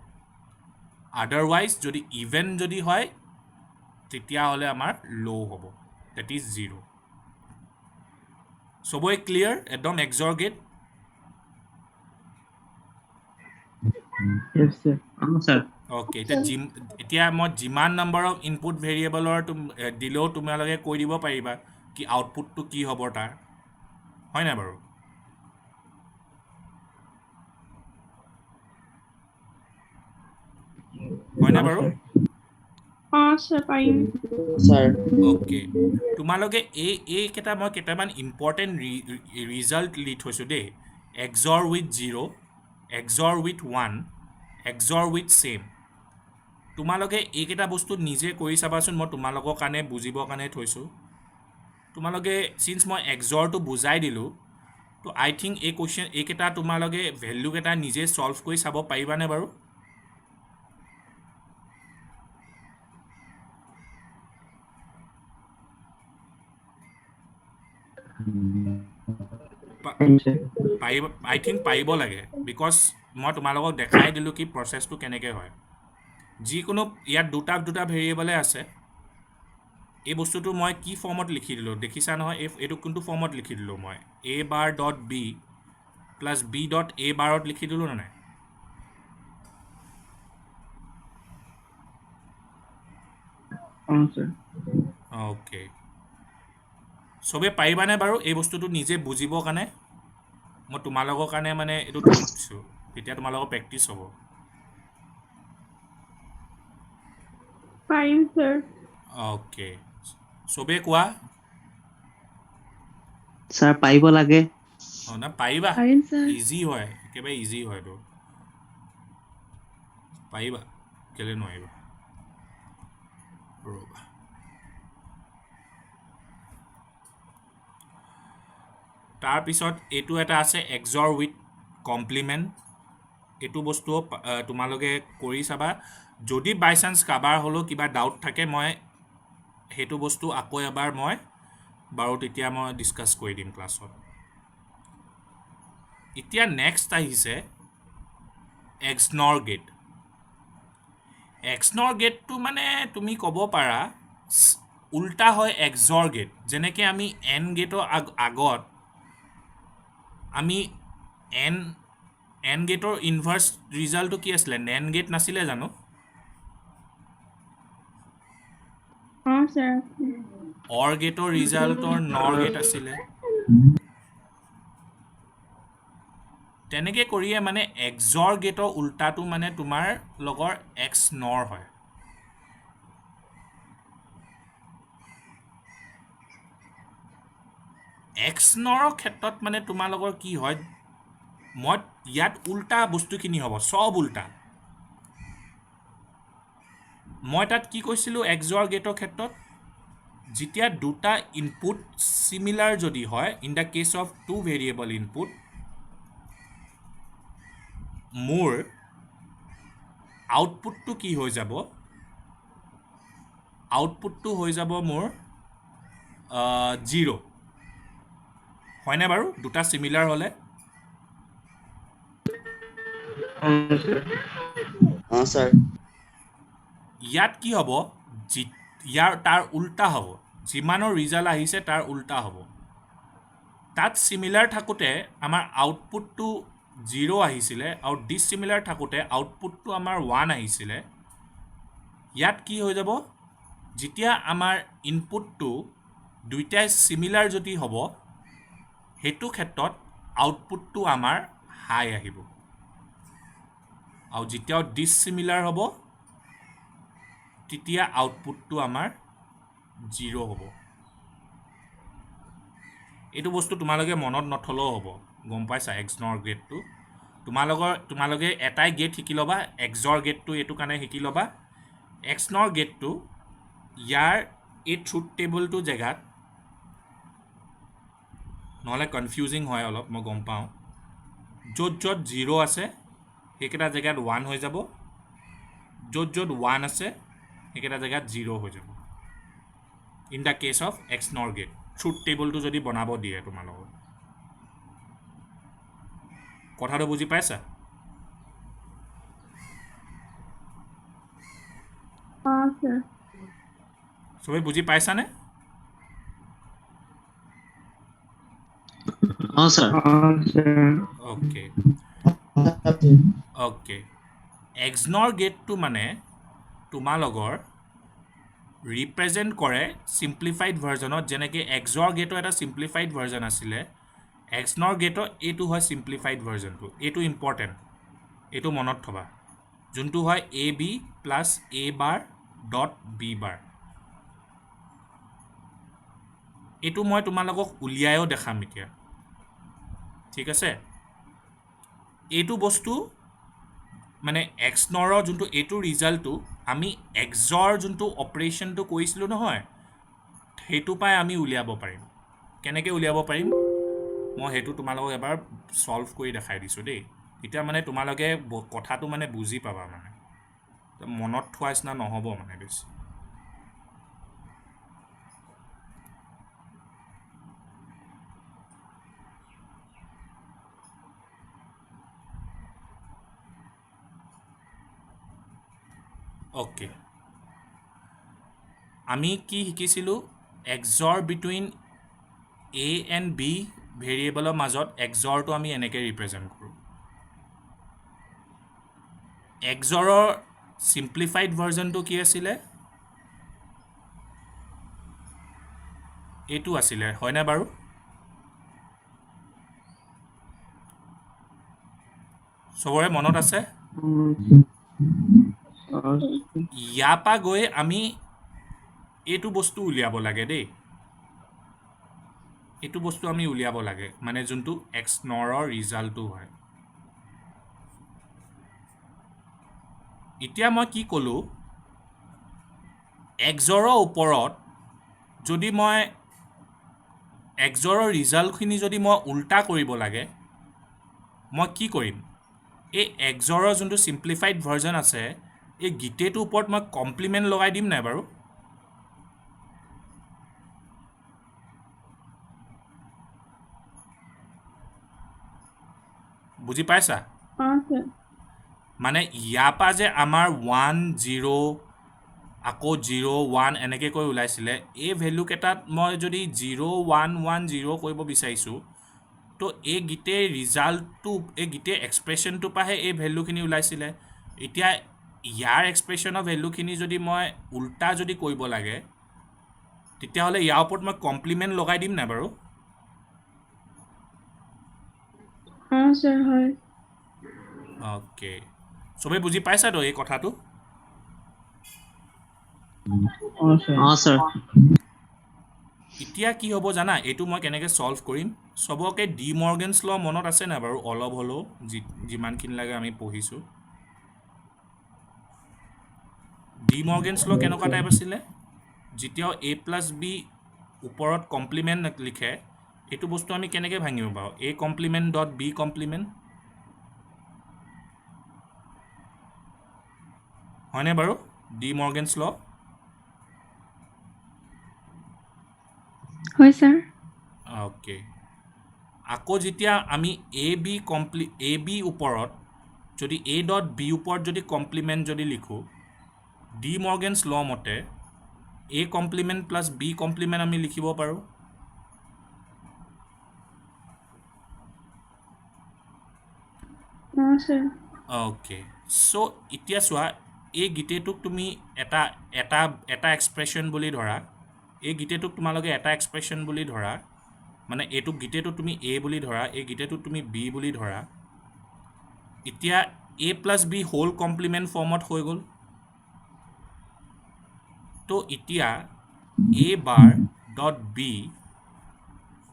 আদাৰৱাইজ যদি ইভেন যদি হয় তেতিয়াহ'লে আমাৰ ল' হ'ব ডেট ইজ 0 চবৰে ক্লিয়াৰ একদম XOR gate yes sir sir okay এতিয়া মই যিমান নম্বৰ অফ ইনপুট ভেৰিয়েবলৰ দিলেও তোমালোকে কৈ দিব পাৰিবা কি আউটপুটটো কি হ'ব তাৰ হয় নাই বাৰু হয়নে বাৰু sir. Parisu. sir অ'কে তোমালোকে এইকেইটা মই কেইটামান ইম্পৰ্টেণ্ট ৰিজাল্ট দি থৈছোঁ দেই এক্সৰ উইথ 0 এক্সৰ উইথ 1 এক্সৰ উইথ ছেম তোমালোকে এইকেইটা বস্তু নিজে কৰি চাবাচোন মই তোমালোকৰ কাৰণে বুজিবৰ কাৰণে থৈছোঁ তোমালোকে চিন্স মই এক্সৰটো বুজাই দিলোঁ তো আই থিংক এই কুৱেশ্যন এইকেইটা তোমালোকে ভেল্যুকেইটা নিজে ছল্ভ কৰি চাব পাৰিবানে বাৰু পাৰিব আই থিংক পাৰিব লাগে বিকজ মই তোমালোকক দেখাই দিলোঁ কি প্ৰচেছটো কেনেকৈ হয় যিকোনো ইয়াত দুটা ভেৰিয়েবলে আছে এই বস্তুটো মই কি ফৰ্মত লিখি দিলোঁ দেখিছা নহয় এইটো কোনটো ফৰ্মত লিখি দিলোঁ মই A bar dot B plus B dot A বাৰত লিখি দিলোঁ নে নাই sir. অ'কে চবে পাৰিবানে বাৰু এই বস্তুটো নিজে বুজিবৰ কাৰণে মই তোমালোকৰ কাৰণে মানে এইটো দিছোঁ তেতিয়া তোমালোকৰ প্ৰেক্টিছ হ'ব পাৰিম sir অ'কে চবে কোৱা Sir, পাৰিব লাগে। অঁ না পাৰিবা পাৰিম sir ইজি হয় একেবাৰে ইজি হয় এইটো পাৰিবা কেলৈ নোৱাৰিবা ৰ'বা তাৰপিছত এইটো এটা আছে এক্সৰ উইথ কমপ্লিমেণ্ট এইটো বস্তুও তোমালোকে কৰি চাবা যদি বাই চান্স কাৰোবাৰ হ'লেও কিবা ডাউট থাকে মই সেইটো বস্তু আকৌ এবাৰ মই বাৰু তেতিয়া মই ডিছকাছ কৰি দিম ক্লাছত এতিয়া নেক্সট আহিছে এক্সনৰ গেট এক্সনৰ গেটটো মানে তুমি ক'ব পাৰা উল্টা হয় এক্সৰ গেট যেনেকৈ আমি এন গেটৰ আগত আমি এন গেটৰ ইনভাৰ্চ ৰিজাল্টটো কি আছিলে নেন গেট নাছিলে জানো অঁ sir অৰ গেটৰ ৰিজাল্টৰ নৰ গেট আছিলে তেনেকৈ কৰিয়ে মানে এক্সৰ গেটৰ উল্টাটো মানে তোমাৰ লগৰ এক্স নৰ হয় এক্স নৰৰ ক্ষেত্ৰত মানে তোমালোকৰ কি হয় মই ইয়াত উল্টা বস্তুখিনি হ'ব চব উল্টা মই তাত কি কৈছিলোঁ এক্সৰ গেটৰ ক্ষেত্ৰত যেতিয়া দুটা ইনপুট চিমিলাৰ যদি হয় in the case of two variable input মোৰ আউটপুটটো কি হৈ যাব আউটপুটটো হৈ যাব মোৰ 0 হয়নে বাৰু দুটা চিমিলাৰ হ'লে Oh, sir. ইয়াত কি হ'ব তাৰ উল্টা হ'ব যিমানৰ ৰিজাল্ট আহিছে তাৰ উল্টা হ'ব তাত চিমিলাৰ থাকোঁতে আমাৰ আউটপুটটো 0 আহিছিলে আৰু ডিছিমিলাৰ থাকোঁতে আউটপুটটো আমাৰ 1 আহিছিলে ইয়াত কি হৈ যাব যেতিয়া আমাৰ ইনপুটটো দুইটাই চিমিলাৰ যদি হ'ব সেইটো ক্ষেত্ৰত আউটপুটটো আমাৰ হাই আহিব আৰু যেতিয়া ডিছিমিলাৰ হ'ব তেতিয়া আউটপুটটো আমাৰ 0 হ'ব এইটো বস্তু তোমালোকে মনত নথলেও হ'ব গম পাইছা এক্সনৰ গেটটো তোমালোকে এটাই গেট শিকি ল'বা এক্সৰ গেটটো এইটো কাৰণে শিকি ল'বা এক্সনৰ গেটটো ইয়াৰ এই ট্ৰুথ টেবলটো জেগাত নহ'লে কনফিউজিং হয় অলপ মই গম পাওঁ য'ত 0 আছে সেইকেইটা জেগাত 1 হৈ যাব য'ত 1 আছে সেইকেইটা জেগাত 0 হৈ যাব in the case of XNOR gate truth টেবলটো যদি বনাব দিয়ে তোমালোকক কথাটো বুজি পাইছা অঁ sir চবে বুজি পাইছানে Oh, sir. অ'কে এক্সনৰ গেটটো মানে তোমালোকৰ ৰিপ্ৰেজেণ্ট কৰে চিম্প্লিফাইড ভাৰ্জনত যেনেকৈ এক্সৰ গেটৰ এটা চিম্প্লিফাইড ভাৰ্জন আছিলে এক্সনৰ গেটৰ এইটো হয় চিম্প্লিফাইড ভাৰ্জনটো এইটো ইম্পৰ্টেণ্ট এইটো মনত থবা যোনটো হয় A B plus A bar dot B বাৰ এইটো মই তোমালোকক উলিয়াইও দেখাম এতিয়া ঠিক আছে এইটো বস্তু মানে এক্সনৰৰ যোনটো এইটো ৰিজাল্টটো আমি এক্সৰ যোনটো অপাৰেশ্যনটো কৰিছিলোঁ নহয় সেইটো পাই আমি উলিয়াব পাৰিম কেনেকৈ উলিয়াব পাৰিম মই সেইটো তোমালোকক এবাৰ ছল্ভ কৰি দেখাই দিছোঁ দেই তেতিয়া মানে তোমালোকে কথাটো মানে বুজি পাবা মানে মনত থোৱা নিচিনা নহ'ব মানে বেছি অ'কে আমি কি শিকিছিলোঁ এক্সৰ বিটুইন এ এণ্ড বি ভেৰিয়েবলৰ মাজত এক্সৰটো আমি এনেকৈ ৰিপ্ৰেজেণ্ট কৰোঁ এক্সৰৰ চিম্প্লিফাইড ভাৰ্জনটো কি আছিলে এইটো আছিলে হয়নে বাৰু চবৰে মনত আছে ইয়াৰ পৰা গৈ আমি এইটো বস্তু উলিয়াব লাগে দেই এইটো বস্তু আমি উলিয়াব লাগে মানে যোনটো এক্স নৰৰ ৰিজাল্টটো হয় এতিয়া মই কি ক'লোঁ এক্সৰৰ ওপৰত যদি মই এক্সৰৰ ৰিজাল্টখিনি যদি মই উল্টা কৰিব লাগে মই কি কৰিম এই এক্সৰৰ যোনটো চিম্প্লিফাইড ভাৰ্জন আছে এই গিটেটোৰ ওপৰত মই কমপ্লিমেণ্ট লগাই দিম নাই বাৰু বুজি পাইছা sir. মানে ইয়াৰ পৰা যে আমাৰ 1 0 আকৌ 0 1 এনেকৈ কৈ ওলাইছিলে এই ভেলুকেইটাত মই যদি 0 1 1 0 কৰিব বিচাৰিছোঁ তো এই গোটেই ৰিজাল্টটো এই গোটেই এক্সপ্ৰেশ্যনটোৰ পৰাহে এই ভেলুখিনি ওলাইছিলে এতিয়া ইয়াৰ এক্সপ্ৰেশ্যনৰ ভেলুখিনি যদি মই উল্টা যদি কৰিব লাগে তেতিয়াহ'লে ইয়াৰ ওপৰত মই কমপ্লিমেণ্ট লগাই দিম নাই বাৰু Sir, হয় অ'কে চবেই বুজি পাইছাতো এই কথাটো sir. এতিয়া কি হ'ব জানা এইটো মই কেনেকৈ ছল্ভ কৰিম চবকে ডি মৰ্গেনছ ল মনত আছে নাই বাৰু অলপ হ'লেও যিমানখিনি লাগে আমি পঢ়িছোঁ ডি মৰ্গেনছ ল কেনেকুৱা টাইপ আছিলে যেতিয়াও এ প্লাছ বি ওপৰত কমপ্লিমেণ্ট লিখে এইটো বস্তু আমি কেনেকৈ ভাঙিব পাৰোঁ এ কমপ্লিমেণ্ট ডট বি কমপ্লিমেণ্ট হয়নে বাৰু ডি মৰ্গেনছ ল হয় sir. অ'কে আকৌ যেতিয়া আমি এ বি ওপৰত যদি এ ডট বি ওপৰত যদি কমপ্লিমেণ্ট যদি লিখোঁ ডি মৰ্গেনছ ল মতে এ কমপ্লিমেণ্ট প্লাছ বি কমপ্লিমেণ্ট আমি লিখিব পাৰোঁ Sir. অ'কে চ' এতিয়া চোৱা এই গীতেটোক তুমি এটা এটা এটা এক্সপ্ৰেশ্যন বুলি ধৰা এই গীতেটোক তোমালোকে এটা এক্সপ্ৰেশ্যন বুলি ধৰা মানে এইটো গীতেটো তুমি এ বুলি ধৰা এই গীতেটো তুমি বি বুলি ধৰা এতিয়া A plus B whole complement ফৰ্মত হৈ গ'ল তো এতিয়া A bar dot B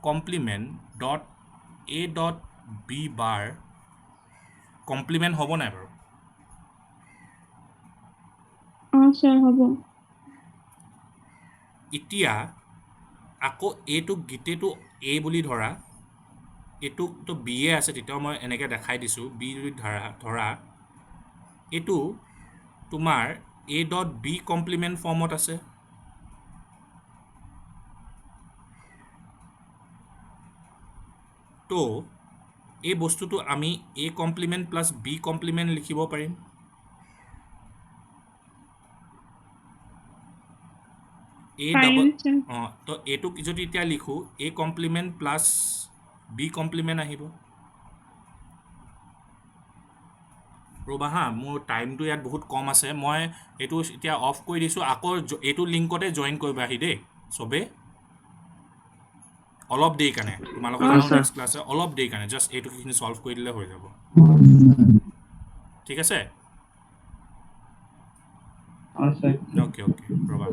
complement dot A dot B bar complement হ'ব নাই বাৰু Sir, হ'ব এতিয়া আকৌ এইটোক গীতেটো এ বুলি ধৰা এইটোকতো বি এ আছে তেতিয়াও মই এনেকৈ দেখাই দিছোঁ বি যদি ধৰা এইটো তোমাৰ এ ডট বি কমপ্লিমেণ্ট ফৰ্মত আছে তো এই বস্তুটো আমি A complement plus B complement লিখিব পাৰিম এ পাৰিম ডাবল sir. তো এইটোক যদি এতিয়া লিখোঁ এ কমপ্লিমেণ্ট প্লাছ বি কমপ্লিমেণ্ট আহিব ৰ'বা হা মোৰ টাইমটো ইয়াত বহুত কম আছে মই এইটো এতিয়া অফ কৰি দিছোঁ আকৌ এইটো লিংকতে জইন কৰিবাহি দেই চবেই অলপ দেৰি কাৰণে তোমালোকৰ জানো sir. নেক্সট ক্লাছ অলপ দেৰি কাৰণে জাষ্ট এইটোখিনি ছল্ভ কৰি দিলে হৈ যাব ঠিক আছে sir. অ'কে অ'কে ৰ'বা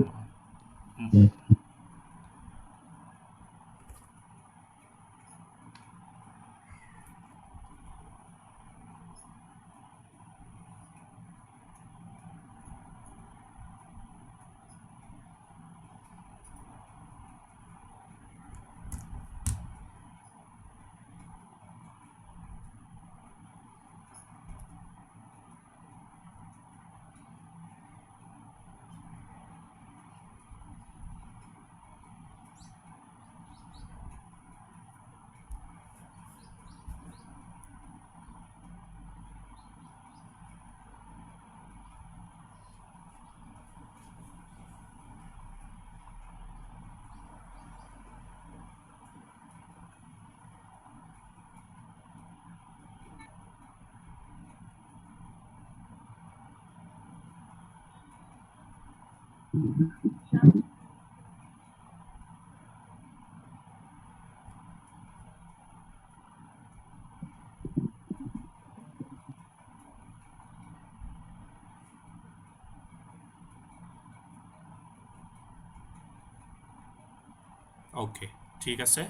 অ'কে ঠিক আছে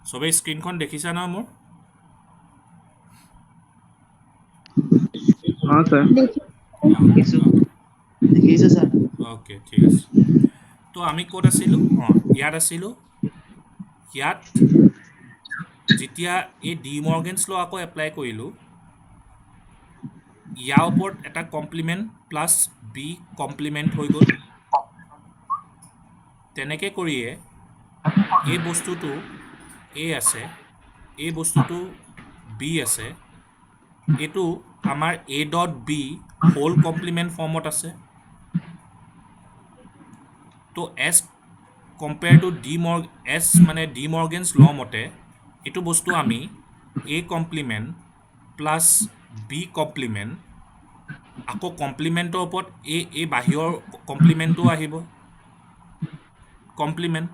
চবেই স্ক্ৰীনখন দেখিছা ন মোৰ sir. দেখি দেখিছো sir. অ'কে ঠিক আছে তো আমি ক'ত আছিলোঁ ইয়াত আছিলোঁ ইয়াত যেতিয়া এই ডি মৰ্গেনছ ল' আকৌ এপ্লাই কৰিলোঁ ইয়াৰ ওপৰত এটা কমপ্লিমেণ্ট প্লাছ বি কমপ্লিমেণ্ট হৈ গ'ল তেনেকৈ কৰিয়ে এই বস্তুটো এ আছে এই বস্তুটো বি আছে এইটো আমাৰ A dot B whole complement ফৰ্মত আছে তো এছ কম্পেয়াৰ টু এছ মানে ডি মৰ্গেনছ ল মতে এইটো বস্তু আমি A complement plus B complement আকৌ কমপ্লিমেণ্টৰ ওপৰত এই বাহিৰৰ কমপ্লিমেণ্টটো আহিব কমপ্লিমেণ্ট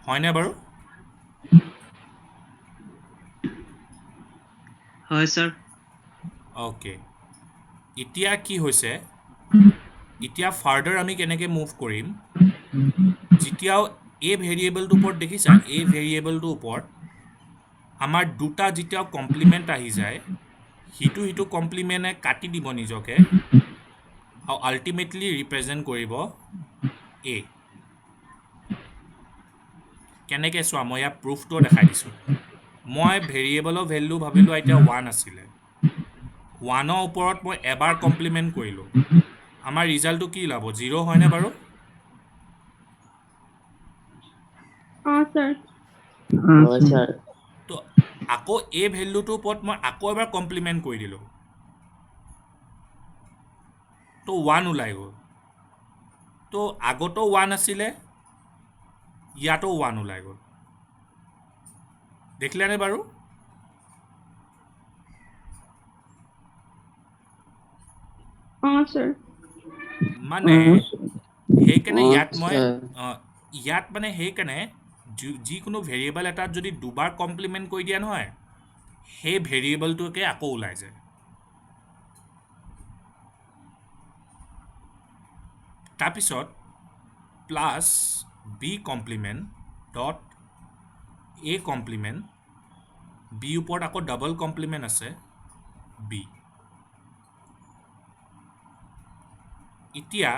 হয়নে বাৰু হয় sir. অ'কে এতিয়া কি হৈছে এতিয়া ফাৰ্ডাৰ আমি কেনেকৈ মুভ কৰিম যেতিয়াও এই ভেৰিয়েবলটোৰ ওপৰত দেখিছা এই ভেৰিয়েবলটোৰ ওপৰত আমাৰ দুটা যেতিয়া কমপ্লিমেণ্ট আহি যায় সিটো কমপ্লিমেণ্টে কাটি দিব নিজকে আৰু আল্টিমেটলি ৰিপ্ৰেজেণ্ট কৰিব এ কেনেকৈ চোৱা মই ইয়াৰ প্ৰুফটো দেখাই দিছোঁ মই ভেৰিয়েবলৰ ভেলু ভাবিলোঁ এতিয়া 1 আছিলে 1ৰ ওপৰত মই এবাৰ কমপ্লিমেণ্ট কৰিলোঁ আমাৰ ৰিজাল্টটো কি ওলাব 0 হয়নে বাৰু sir. হয় sir. তো আকৌ এই ভেলুটোৰ ওপৰত মই আকৌ এবাৰ কমপ্লিমেণ্ট কৰি দিলোঁ তো 1 ওলাই গ'ল তো আগতো 1 আছিলে ইয়াতো 1 ওলাই গ'ল দেখিলানে বাৰু Sir. মানে সেইকাৰণে ইয়াত মই sir. ইয়াত মানে সেইকাৰণে যিকোনো ভেৰিয়েবল এটাত যদি দুবাৰ কমপ্লিমেণ্ট কৰি দিয়া নহয় সেই ভেৰিয়েবলটোকে আকৌ ওলাই যায় তাৰপিছত plus B complement dot A complement B ওপৰত আকৌ ডাবল কমপ্লিমেণ্ট আছে বি এতিয়া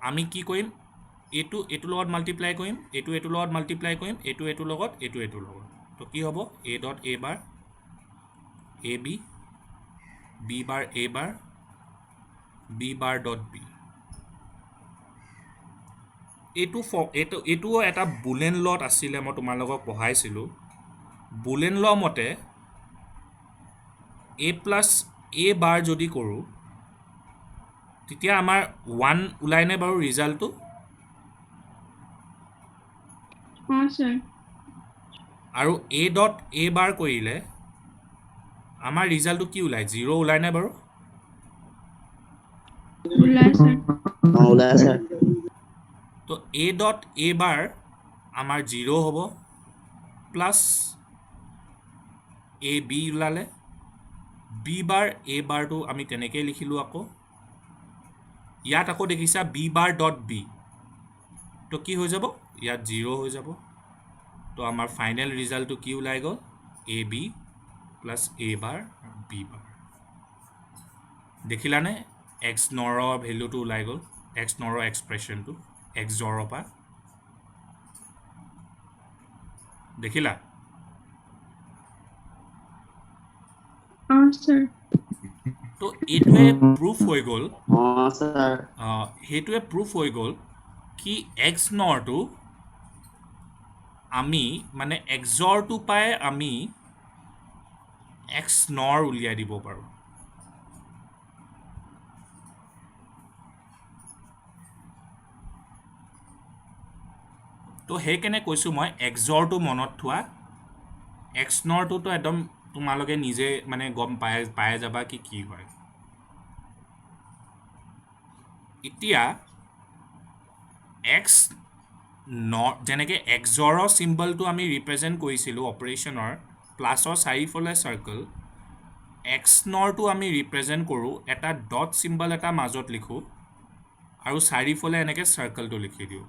আমি কি কৰিম এইটোৰ লগত মাল্টিপ্লাই কৰিম এইটোৰ লগত মাল্টিপ্লাই কৰিম এইটোৰ লগত এইটোৰ লগত তো কি হ'ব A dot A bar A B B bar A bar B bar dot B এইটোও এটা বুলেন লত আছিলে মই তোমালোকক পঢ়াইছিলোঁ বুলেন ল মতে এ প্লাছ এ বাৰ যদি কৰোঁ তেতিয়া আমাৰ 1 ওলাইনে বাৰু ৰিজাল্টটো Sir. আৰু এ ডট এ বাৰ কৰিলে আমাৰ ৰিজাল্টটো কি ওলায় 0 ওলাইনে বাৰু ওলাই sir. ওলাই sir. তো এ ডট এ বাৰ আমাৰ 0 হ'ব প্লাছ এ বি ওলালে বি বাৰ এ বাৰটো আমি তেনেকৈ লিখিলোঁ আকৌ ইয়াত আকৌ দেখিছা বি বাৰ ডট বি তো কি হৈ যাব ইয়াত 0 হৈ যাব তো আমাৰ ফাইনেল ৰিজাল্টটো কি ওলাই গ'ল A B plus A bar B bar দেখিলানে x নৰ ভেলুটো ওলাই গ'ল এক্স নৰ এক্সপ্ৰেশ্যনটো এক্স জৰৰ পৰা দেখিলা Sir. তো এইটোৱে প্ৰুফ হৈ গ'ল sir. সেইটোৱে প্ৰুফ হৈ গ'ল কি এক্স নৰটো আমি মানে এক্সৰটো পাই আমি এক্স নৰ উলিয়াই দিব পাৰোঁ তো সেইকাৰণে কৈছোঁ মই এক্সৰটো মনত থোৱা এক্স নৰটোতো একদম তোমালোকে নিজে মানে গম পাই যাবা কি হয় এতিয়া এক্স যেনেকৈ এক্সৰৰ চিম্বলটো আমি ৰিপ্ৰেজেণ্ট কৰিছিলোঁ অপাৰেশ্যনৰ প্লাছৰ চাৰিওফালে চাৰ্কল এক্স নৰটো আমি ৰিপ্ৰেজেণ্ট কৰোঁ এটা ডট চিম্বল এটা মাজত লিখোঁ আৰু চাৰিওফালে এনেকৈ চাৰ্কলটো লিখি দিওঁ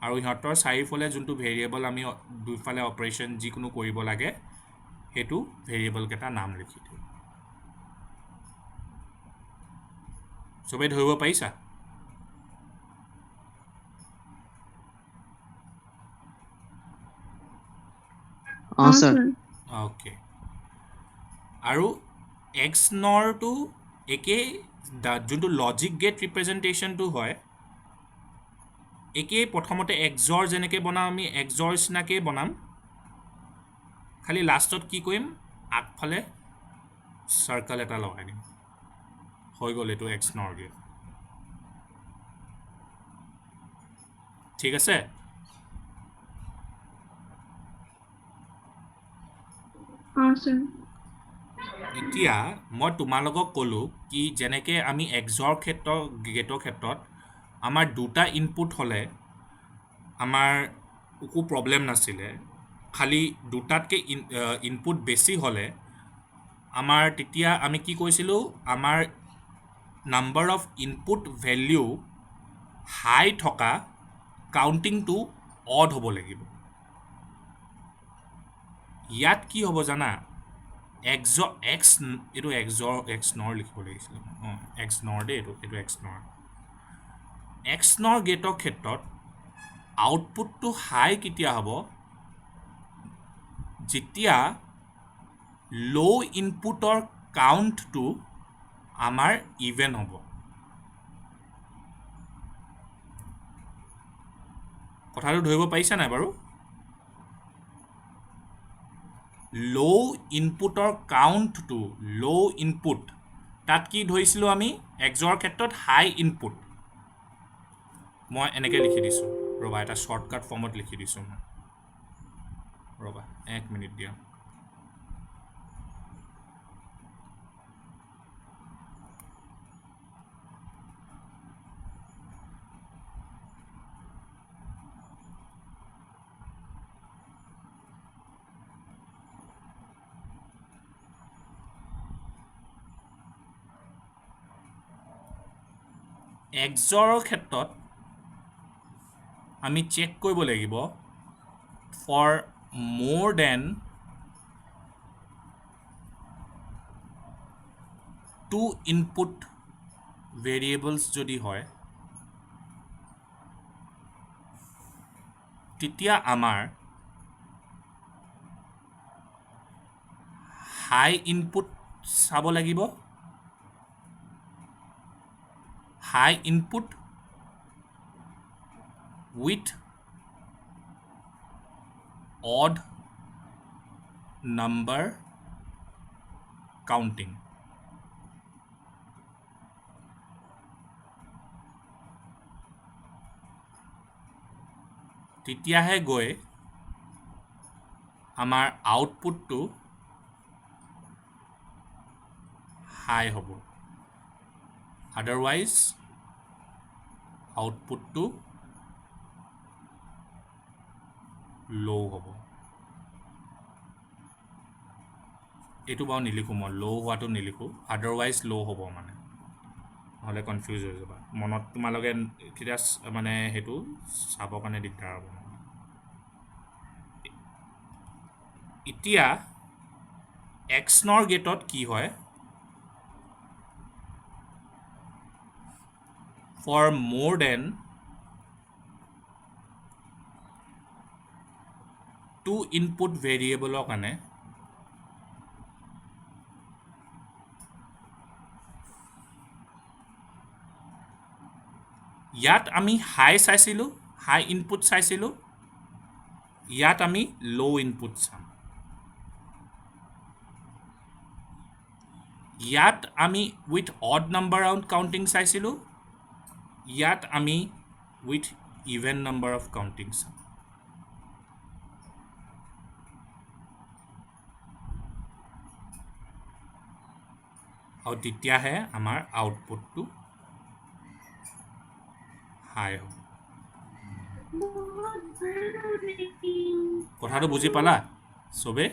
আৰু সিহঁতৰ চাৰিওফালে যোনটো ভেৰিয়েবল আমি দুইফালে অপাৰেশ্যন যিকোনো কৰিব লাগে সেইটো ভেৰিয়েবলকেইটা নাম লিখি দিওঁ চবেই ধৰিব পাৰিছা sir. অ'কে আৰু এক্স নৰটো একেই যোনটো লজিক গেট ৰিপ্ৰেজেণ্টেশ্যনটো হয় একেই প্ৰথমতে এক্সৰ যেনেকৈ বনাম আমি এক্সৰ নিচিনাকৈ বনাম খালি লাষ্টত কি কৰিম আগফালে চাৰ্কল এটা লগাই দিম হৈ গ'ল এইটো এক্স নৰ গেট ঠিক আছে sir. এতিয়া মই তোমালোকক ক'লোঁ কি যেনেকৈ আমি এক্সৰ গেটৰ ক্ষেত্ৰত আমাৰ দুটা ইনপুট হ'লে আমাৰ একো প্ৰব্লেম নাছিলে খালি দুটাতকৈ ইনপুট বেছি হ'লে আমাৰ তেতিয়া আমি কি কৈছিলোঁ আমাৰ নাম্বাৰ অফ ইনপুট ভেলিউ হাই থকা কাউণ্টিংটো অড হ'ব লাগিব ইয়াত কি হ'ব জানা এক্স এইটো এক্স নৰ লিখিব লাগিছিলে অঁ এক্স নৰ দেই এইটো এক্স নৰ এক্স নৰ গেটৰ ক্ষেত্ৰত আউটপুটটো হাই কেতিয়া হ'ব যেতিয়া ল' ইনপুটৰ কাউণ্টটো আমাৰ ইভেন হ'ব কথাটো ধৰিব পাৰিছা নাই বাৰু ল' ইনপুটৰ কাউণ্টটো ল' ইনপুট তাত কি ধৰিছিলোঁ আমি এক্সৰ ক্ষেত্ৰত হাই ইনপুট মই এনেকৈ লিখি দিছোঁ ৰ'বা এটা শ্বৰ্টকাট ফৰ্মত লিখি দিছোঁ মই ৰ'বা 1 মিনিট দিয়া এক্সৰ ক্ষেত্ৰত আমি চেক কৰিব লাগিব ফৰ মোৰ দেন 2 ইনপুট ভেৰিয়েবলছ যদি হয় তেতিয়া আমাৰ হাই ইনপুট চাব লাগিব হাই input with odd number counting তেতিয়াহে গৈ আমাৰ আউটপুটটো হাই হ'ব আদাৰৱাইজ আউটপুটটো ল' হ'ব এইটো বাৰু নিলিখোঁ মই ল' হোৱাটো নিলিখোঁ আদাৰৱাইজ ল' হ'ব মানে নহ'লে কনফিউজ হৈ যাবা মনত তোমালোকে তেতিয়া মানে সেইটো চাবৰ কাৰণে দিগদাৰ হ'ব এতিয়া এক্স নৰ গেটত কি হয় ফৰ মোৰ দেন 2 ইনপুট ভেৰিয়েবলৰ কাৰণে ইয়াত আমি হাই চাইছিলোঁ হাই ইনপুট চাইছিলোঁ ইয়াত আমি ল' ইনপুট চাম ইয়াত আমি with odd number of counting চাইছিলোঁ ইয়াত আমি with even number of counting চাম আৰু তেতিয়াহে আমাৰ আউটপুটটো হাই হ'ব কথাটো বুজি পালা চবে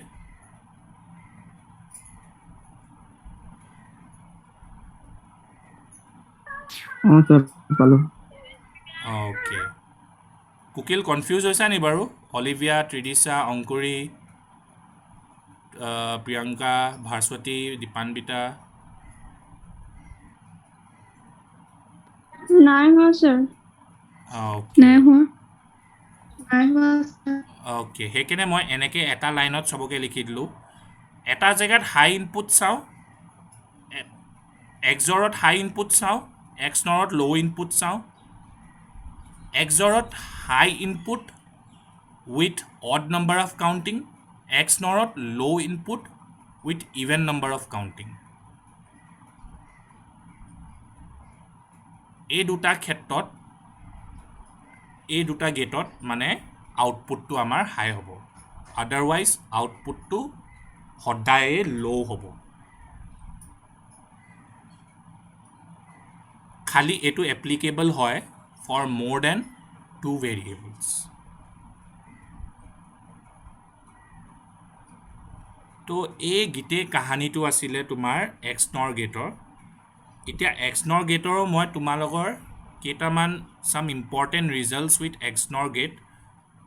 sir. Follow. অ'কে কুকিল কনফিউজ হৈছা নি বাৰু অলিভিয়া ত্ৰিদিশা অংকুৰী প্ৰিয়ংকা ভাস্বতী দীপান্বিতা নাই হোৱা ছাৰ অ'কে নাই হোৱা ছাৰ অ'কে সেইকাৰণে মই এনেকৈ এটা লাইনত চবকে লিখি দিলোঁ এটা জেগাত হাই ইনপুট চাওঁ এক্সৰত হাই ইনপুট চাওঁ এক্সনৰত ল' ইনপুট চাওঁ এক্সৰত high input with odd number of counting এক্সনৰত low' input with even number of counting এই দুটা ক্ষেত্ৰত এই দুটা গেটত মানে আউটপুটটো আমাৰ হাই হ'ব আদাৰৱাইজ আউটপুটটো সদায়ে ল' হ'ব খালি এইটো এপ্লিকেবল হয় ফৰ মোৰ দেন 2 ভেৰিয়েবলছ তো এই গোটেই কাহানীটো আছিলে তোমাৰ এক্স নৰ গেটৰ এতিয়া এক্স নৰ গেটৰো মই তোমালোকৰ কেইটামান চাম ইম্পৰ্টেণ্ট ৰিজাল্টছ উইথ এক্স নৰ গেট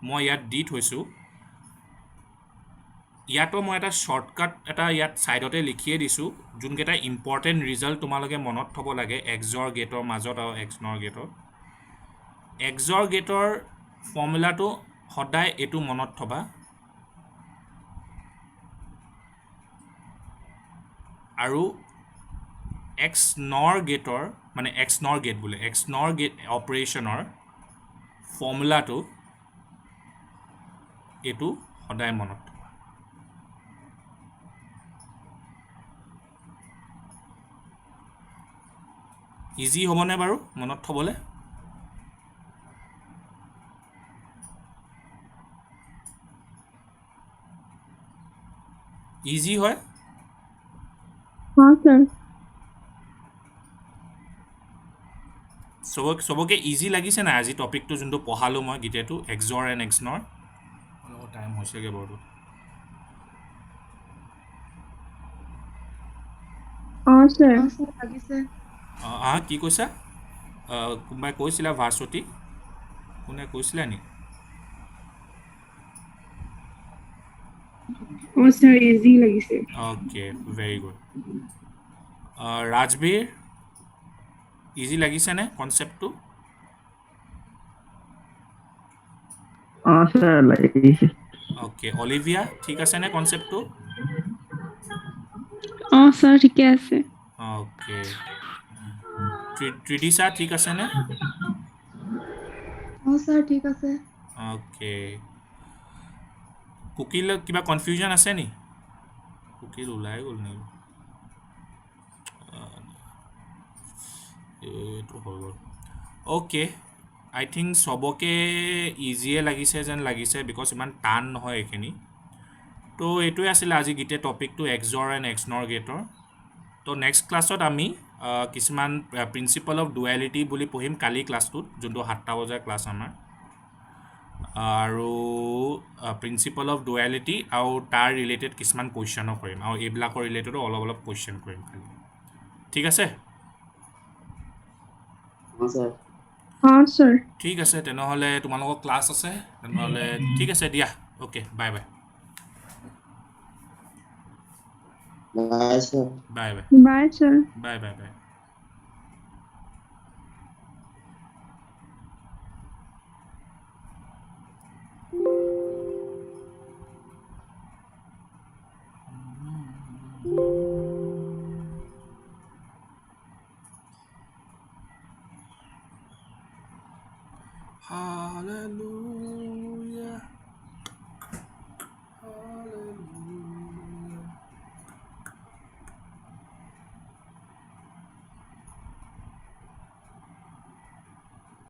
মই ইয়াত দি থৈছোঁ ইয়াতো মই এটা শ্বৰ্টকাট এটা ইয়াত ছাইডতে লিখিয়ে দিছোঁ যোনকেইটা ইম্পৰ্টেণ্ট ৰিজাল্ট তোমালোকে মনত থ'ব লাগে এক্সৰ গেটৰ মাজত আৰু এক্স নৰ গেটৰ এক্সৰ গেটৰ ফৰ্মুলাটো সদায় এইটো মনত থ'বা আৰু এক্স নৰ গেটৰ মানে এক্স নৰ গেট বোলে এক্স নৰ গেট অপাৰেশ্যনৰ ফৰ্মুলাটো এইটো সদায় মনত থ'বা ইজি হ'বনে বাৰু মনত থ'বলৈ ইজি হয় ছাৰ চবকে ইজি লাগিছে নাই আজি টপিকটো যোনটো পঢ়ালোঁ মই গীতেটো এক্সৰ এণ্ড এক্সনৰ অলপ টাইম হৈছেগৈ বাৰু ছাৰ লাগিছে কি কৈছা কোনোবাই কৈছিলা ভাস্বতী কোনে কৈছিলা নি ছাৰ ইজি লাগিছে okay very good Rajbir easy লাগিছেনে কনচেপ্টটো Sir. Like. অ'কে অলিভিয়া ঠিক আছেনে কনচেপ্টটো ছাৰ ঠিকে আছে অ'কে ত্ৰিদিশা ঠিক আছেনে ছাৰ ঠিক আছে অ'কে কুকিল কিবা কনফিউজন আছে নি কুকিল ওলাই গ'ল নেকি এইটো হৈ গ'ল অ'কে আই থিংক চবকে ইজিয়ে লাগিছে যেন লাগিছে বিকজ ইমান টান নহয় এইখিনি তো এইটোৱে আছিলে আজি গোটেই টপিকটো এক্সৰ এণ্ড এক্সনৰ গেটৰ তো নেক্সট ক্লাছত আমি কিছুমান প্ৰিন্সিপল অফ ডুৱেলিটি বুলি পঢ়িম কালি ক্লাছটোত যোনটো 7টা বজাৰ ক্লাছ আমাৰ আৰু প্ৰিন্সিপল অফ ডুৱেলিটি আৰু তাৰ ৰিলেটেড কিছুমান কুৱেশ্যনো কৰিম আৰু এইবিলাকৰ ৰিলেটেডো অলপ কুৱেশ্যন কৰিম খালি ঠিক আছে Sir. ছাৰ ঠিক আছে তেনেহ'লে তোমালোকৰ ক্লাছ আছে তেনেহ'লে ঠিক আছে দিয়া okay bye bye Bye, sir. Bye bye bye sir bye bye bye Hallelujah.